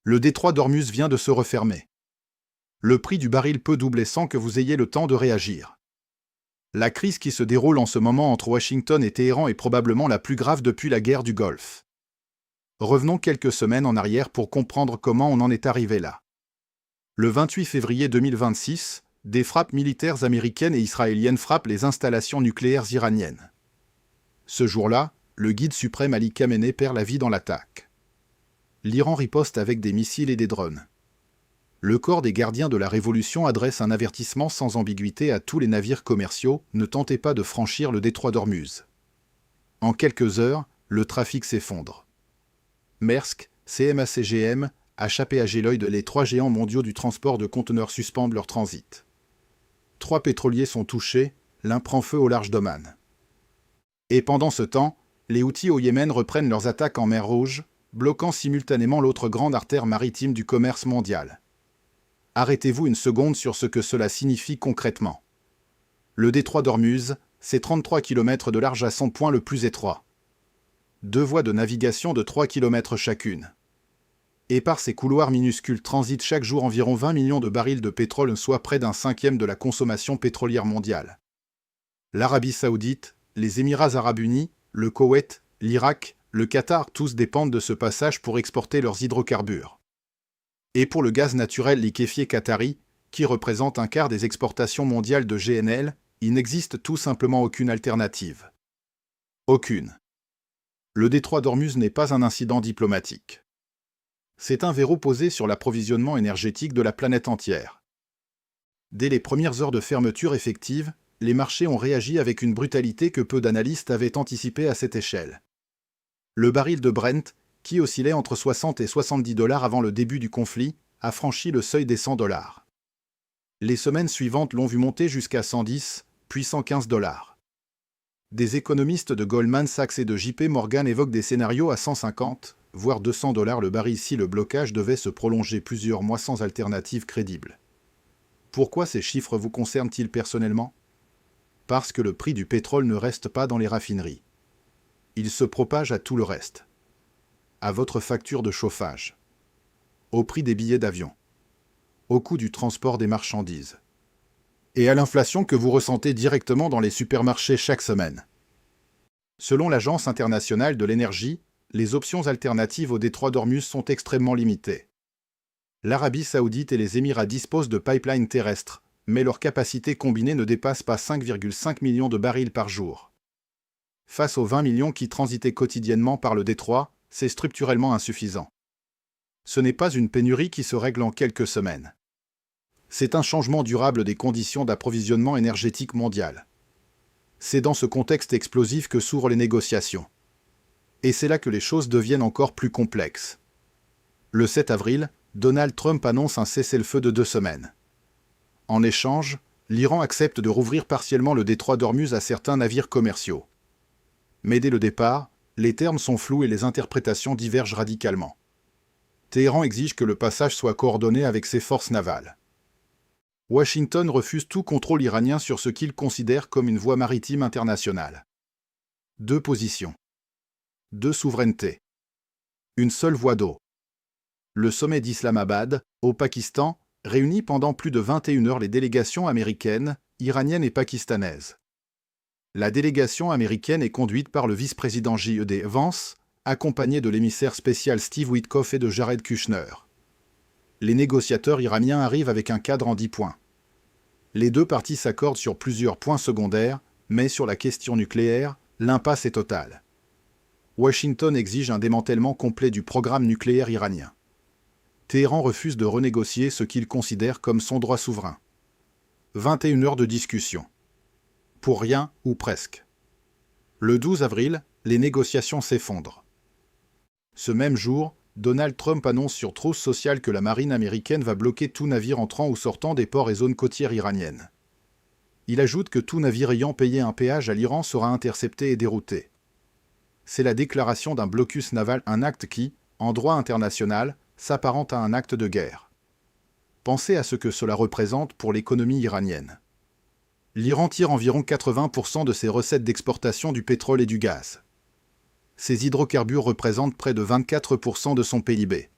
Le détroit d'Ormuz vient de se refermer. Le prix du baril peut doubler sans que vous ayez le temps de réagir. La crise qui se déroule en ce moment entre Washington et Téhéran est probablement la plus grave depuis la guerre du Golfe. Revenons quelques semaines en arrière pour comprendre comment on en est arrivé là. Le 28 février 2026, des frappes militaires américaines et israéliennes frappent les installations nucléaires iraniennes. Ce jour-là, le guide suprême Ali Khamenei perd la vie dans l'attaque. L'Iran riposte avec des missiles et des drones. Le corps des gardiens de la Révolution adresse un avertissement sans ambiguïté à tous les navires commerciaux, ne tentez pas de franchir le détroit d'Ormuz. En quelques heures, le trafic s'effondre. Maersk, CMA-CGM, HAP-AG Lloyd, les trois géants mondiaux du transport de conteneurs suspendent leur transit. 3 pétroliers sont touchés, l'un prend feu au large d'Oman. Et pendant ce temps, les Houthis au Yémen reprennent leurs attaques en mer Rouge, bloquant simultanément l'autre grande artère maritime du commerce mondial. Arrêtez-vous une seconde sur ce que cela signifie concrètement. Le détroit d'Ormuz, c'est 33 km de large à son point le plus étroit. 2 voies de navigation de 3 km chacune. Et par ces couloirs minuscules transitent chaque jour environ 20 millions de barils de pétrole, soit près d'un cinquième de la consommation pétrolière mondiale. L'Arabie Saoudite, les Émirats Arabes Unis, le Koweït, l'Irak, le Qatar, tous dépendent de ce passage pour exporter leurs hydrocarbures. Et pour le gaz naturel liquéfié qatari, qui représente un quart des exportations mondiales de GNL, il n'existe tout simplement aucune alternative. Aucune. Le détroit d'Ormuz n'est pas un incident diplomatique. C'est un verrou posé sur l'approvisionnement énergétique de la planète entière. Dès les premières heures de fermeture effective, les marchés ont réagi avec une brutalité que peu d'analystes avaient anticipée à cette échelle. Le baril de Brent, qui oscillait entre 60 et 70 $ avant le début du conflit, a franchi le seuil des 100 $. Les semaines suivantes l'ont vu monter jusqu'à 110, puis 115 $. Des économistes de Goldman Sachs et de JP Morgan évoquent des scénarios à 150, voire 200 $ le baril si le blocage devait se prolonger plusieurs mois sans alternative crédible. Pourquoi ces chiffres vous concernent-ils personnellement ? Parce que le prix du pétrole ne reste pas dans les raffineries. Il se propage à tout le reste. À votre facture de chauffage, au prix des billets d'avion, au coût du transport des marchandises, et à l'inflation que vous ressentez directement dans les supermarchés chaque semaine. Selon l'Agence internationale de l'énergie, les options alternatives au détroit d'Ormuz sont extrêmement limitées. L'Arabie saoudite et les Émirats disposent de pipelines terrestres, mais leur capacité combinée ne dépasse pas 5,5 millions de barils par jour. Face aux 20 millions qui transitaient quotidiennement par le détroit, c'est structurellement insuffisant. Ce n'est pas une pénurie qui se règle en quelques semaines. C'est un changement durable des conditions d'approvisionnement énergétique mondial. C'est dans ce contexte explosif que s'ouvrent les négociations. Et c'est là que les choses deviennent encore plus complexes. Le 7 avril, Donald Trump annonce un cessez-le-feu de 2 semaines. En échange, l'Iran accepte de rouvrir partiellement le détroit d'Ormuz à certains navires commerciaux. Mais dès le départ, les termes sont flous et les interprétations divergent radicalement. Téhéran exige que le passage soit coordonné avec ses forces navales. Washington refuse tout contrôle iranien sur ce qu'il considère comme une voie maritime internationale. 2 positions. 2 souverainetés. Une seule voie d'eau. Le sommet d'Islamabad, au Pakistan, réunit pendant plus de 21 heures les délégations américaines, iraniennes et pakistanaises. La délégation américaine est conduite par le vice-président J.E.D. Vance, accompagné de l'émissaire spécial Steve Witkoff et de Jared Kushner. Les négociateurs iraniens arrivent avec un cadre en 10 points. Les 2 parties s'accordent sur plusieurs points secondaires, mais sur la question nucléaire, l'impasse est totale. Washington exige un démantèlement complet du programme nucléaire iranien. Téhéran refuse de renégocier ce qu'il considère comme son droit souverain. 21 heures de discussion. Pour rien, ou presque. Le 12 avril, les négociations s'effondrent. Ce même jour, Donald Trump annonce sur Truth Social que la marine américaine va bloquer tout navire entrant ou sortant des ports et zones côtières iraniennes. Il ajoute que tout navire ayant payé un péage à l'Iran sera intercepté et dérouté. C'est la déclaration d'un blocus naval, un acte qui, en droit international, s'apparente à un acte de guerre. Pensez à ce que cela représente pour l'économie iranienne. L'Iran tire environ 80% de ses recettes d'exportation du pétrole et du gaz. Ces hydrocarbures représentent près de 24% de son PIB.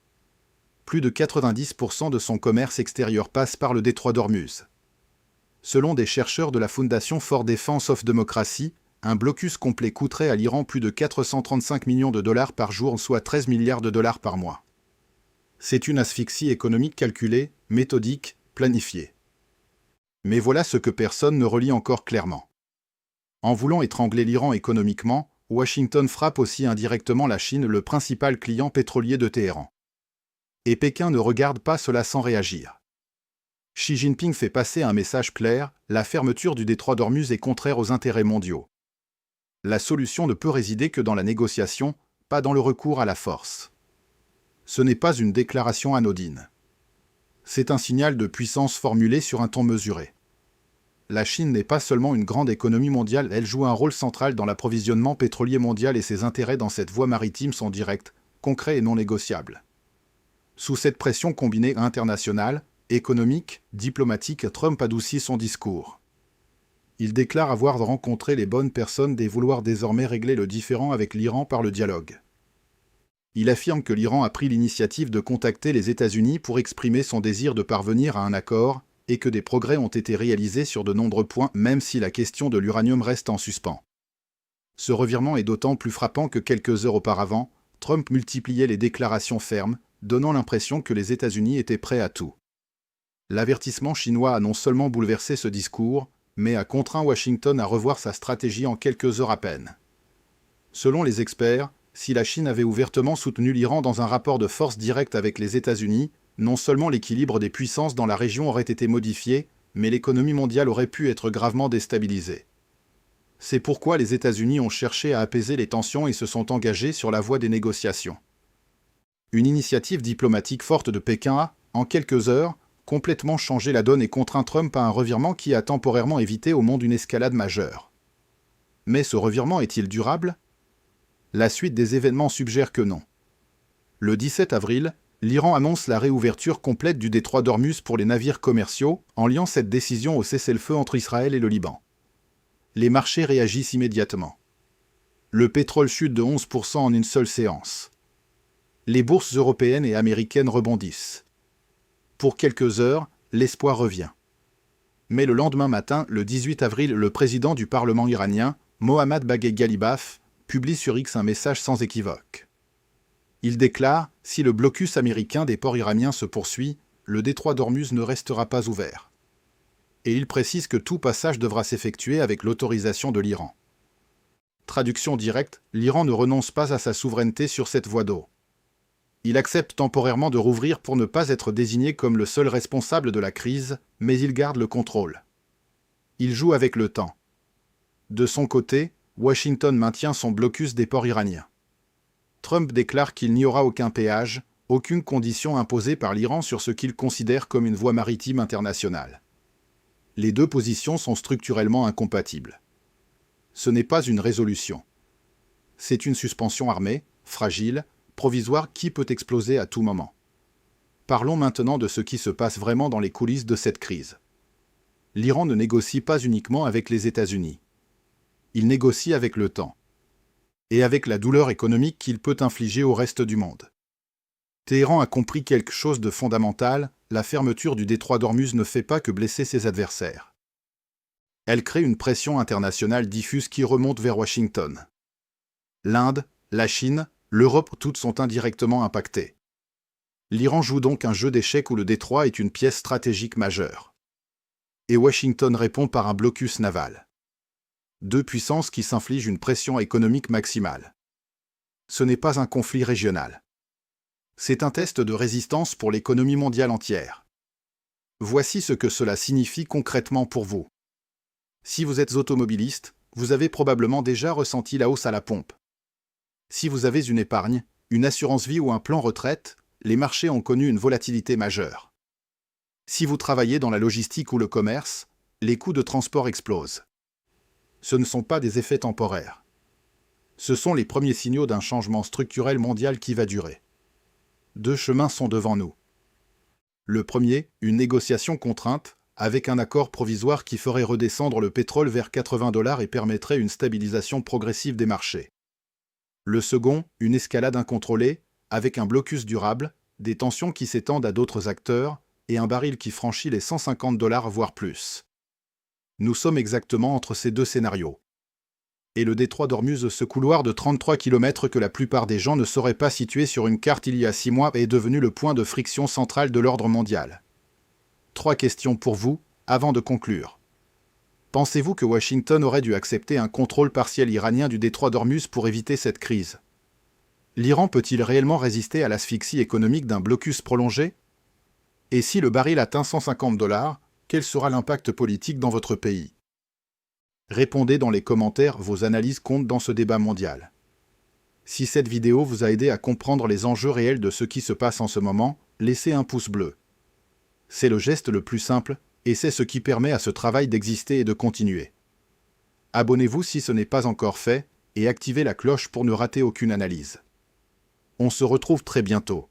plus de 90% de son commerce extérieur passe par le détroit d'Ormuz. Selon des chercheurs de la Fondation for Defense of Democracy, un blocus complet coûterait à l'Iran plus de 435 millions de dollars par jour, soit 13 milliards de dollars par mois. C'est une asphyxie économique calculée, méthodique, planifiée. Mais voilà ce que personne ne relie encore clairement. En voulant étrangler l'Iran économiquement, Washington frappe aussi indirectement la Chine, le principal client pétrolier de Téhéran. Et Pékin ne regarde pas cela sans réagir. Xi Jinping fait passer un message clair, la fermeture du détroit d'Ormuz est contraire aux intérêts mondiaux. La solution ne peut résider que dans la négociation, pas dans le recours à la force. Ce n'est pas une déclaration anodine. C'est un signal de puissance formulé sur un ton mesuré. La Chine n'est pas seulement une grande économie mondiale, elle joue un rôle central dans l'approvisionnement pétrolier mondial et ses intérêts dans cette voie maritime sont directs, concrets et non négociables. Sous cette pression combinée internationale, économique, diplomatique, Trump adoucit son discours. Il déclare avoir rencontré les bonnes personnes et vouloir désormais régler le différend avec l'Iran par le dialogue. Il affirme que l'Iran a pris l'initiative de contacter les États-Unis pour exprimer son désir de parvenir à un accord et que des progrès ont été réalisés sur de nombreux points, même si la question de l'uranium reste en suspens. Ce revirement est d'autant plus frappant que quelques heures auparavant, Trump multipliait les déclarations fermes, donnant l'impression que les États-Unis étaient prêts à tout. L'avertissement chinois a non seulement bouleversé ce discours, mais a contraint Washington à revoir sa stratégie en quelques heures à peine. Selon les experts, si la Chine avait ouvertement soutenu l'Iran dans un rapport de force direct avec les États-Unis, non seulement l'équilibre des puissances dans la région aurait été modifié, mais l'économie mondiale aurait pu être gravement déstabilisée. C'est pourquoi les États-Unis ont cherché à apaiser les tensions et se sont engagés sur la voie des négociations. Une initiative diplomatique forte de Pékin a, en quelques heures, complètement changé la donne et contraint Trump à un revirement qui a temporairement évité au monde une escalade majeure. Mais ce revirement est-il durable ? La suite des événements suggère que non. Le 17 avril, l'Iran annonce la réouverture complète du détroit d'Ormuz pour les navires commerciaux, en liant cette décision au cessez-le-feu entre Israël et le Liban. Les marchés réagissent immédiatement. Le pétrole chute de 11% en une seule séance. Les bourses européennes et américaines rebondissent. Pour quelques heures, l'espoir revient. Mais le lendemain matin, le 18 avril, le président du Parlement iranien, Mohammad Bagheri Ghalibaf, publie sur X un message sans équivoque. Il déclare « Si le blocus américain des ports iraniens se poursuit, le détroit d'Ormuz ne restera pas ouvert. » Et il précise que tout passage devra s'effectuer avec l'autorisation de l'Iran. Traduction directe, l'Iran ne renonce pas à sa souveraineté sur cette voie d'eau. Il accepte temporairement de rouvrir pour ne pas être désigné comme le seul responsable de la crise, mais il garde le contrôle. Il joue avec le temps. De son côté, Washington maintient son blocus des ports iraniens. Trump déclare qu'il n'y aura aucun péage, aucune condition imposée par l'Iran sur ce qu'il considère comme une voie maritime internationale. Les deux positions sont structurellement incompatibles. Ce n'est pas une résolution. C'est une suspension armée, fragile, provisoire qui peut exploser à tout moment. Parlons maintenant de ce qui se passe vraiment dans les coulisses de cette crise. L'Iran ne négocie pas uniquement avec les États-Unis. Il négocie avec le temps. Et avec la douleur économique qu'il peut infliger au reste du monde. Téhéran a compris quelque chose de fondamental, la fermeture du détroit d'Ormuz ne fait pas que blesser ses adversaires. Elle crée une pression internationale diffuse qui remonte vers Washington. L'Inde, la Chine, l'Europe, toutes sont indirectement impactées. L'Iran joue donc un jeu d'échecs où le détroit est une pièce stratégique majeure. Et Washington répond par un blocus naval. Deux puissances qui s'infligent une pression économique maximale. Ce n'est pas un conflit régional. C'est un test de résistance pour l'économie mondiale entière. Voici ce que cela signifie concrètement pour vous. Si vous êtes automobiliste, vous avez probablement déjà ressenti la hausse à la pompe. Si vous avez une épargne, une assurance vie ou un plan retraite, les marchés ont connu une volatilité majeure. Si vous travaillez dans la logistique ou le commerce, les coûts de transport explosent. Ce ne sont pas des effets temporaires. Ce sont les premiers signaux d'un changement structurel mondial qui va durer. Deux chemins sont devant nous. Le premier, une négociation contrainte, avec un accord provisoire qui ferait redescendre le pétrole vers 80 $ et permettrait une stabilisation progressive des marchés. Le second, une escalade incontrôlée, avec un blocus durable, des tensions qui s'étendent à d'autres acteurs, et un baril qui franchit les $150 voire plus. Nous sommes exactement entre ces deux scénarios. Et le détroit d'Ormuz, ce couloir de 33 km que la plupart des gens ne sauraient pas situer sur une carte il y a 6 mois, est devenu le point de friction central de l'ordre mondial. 3 questions pour vous, avant de conclure. Pensez-vous que Washington aurait dû accepter un contrôle partiel iranien du détroit d'Ormuz pour éviter cette crise? L'Iran peut-il réellement résister à l'asphyxie économique d'un blocus prolongé? Et si le baril atteint $150, quel sera l'impact politique dans votre pays? Répondez dans les commentaires, vos analyses comptent dans ce débat mondial. Si cette vidéo vous a aidé à comprendre les enjeux réels de ce qui se passe en ce moment, laissez un pouce bleu. C'est le geste le plus simple, et c'est ce qui permet à ce travail d'exister et de continuer. Abonnez-vous si ce n'est pas encore fait, et activez la cloche pour ne rater aucune analyse. On se retrouve très bientôt.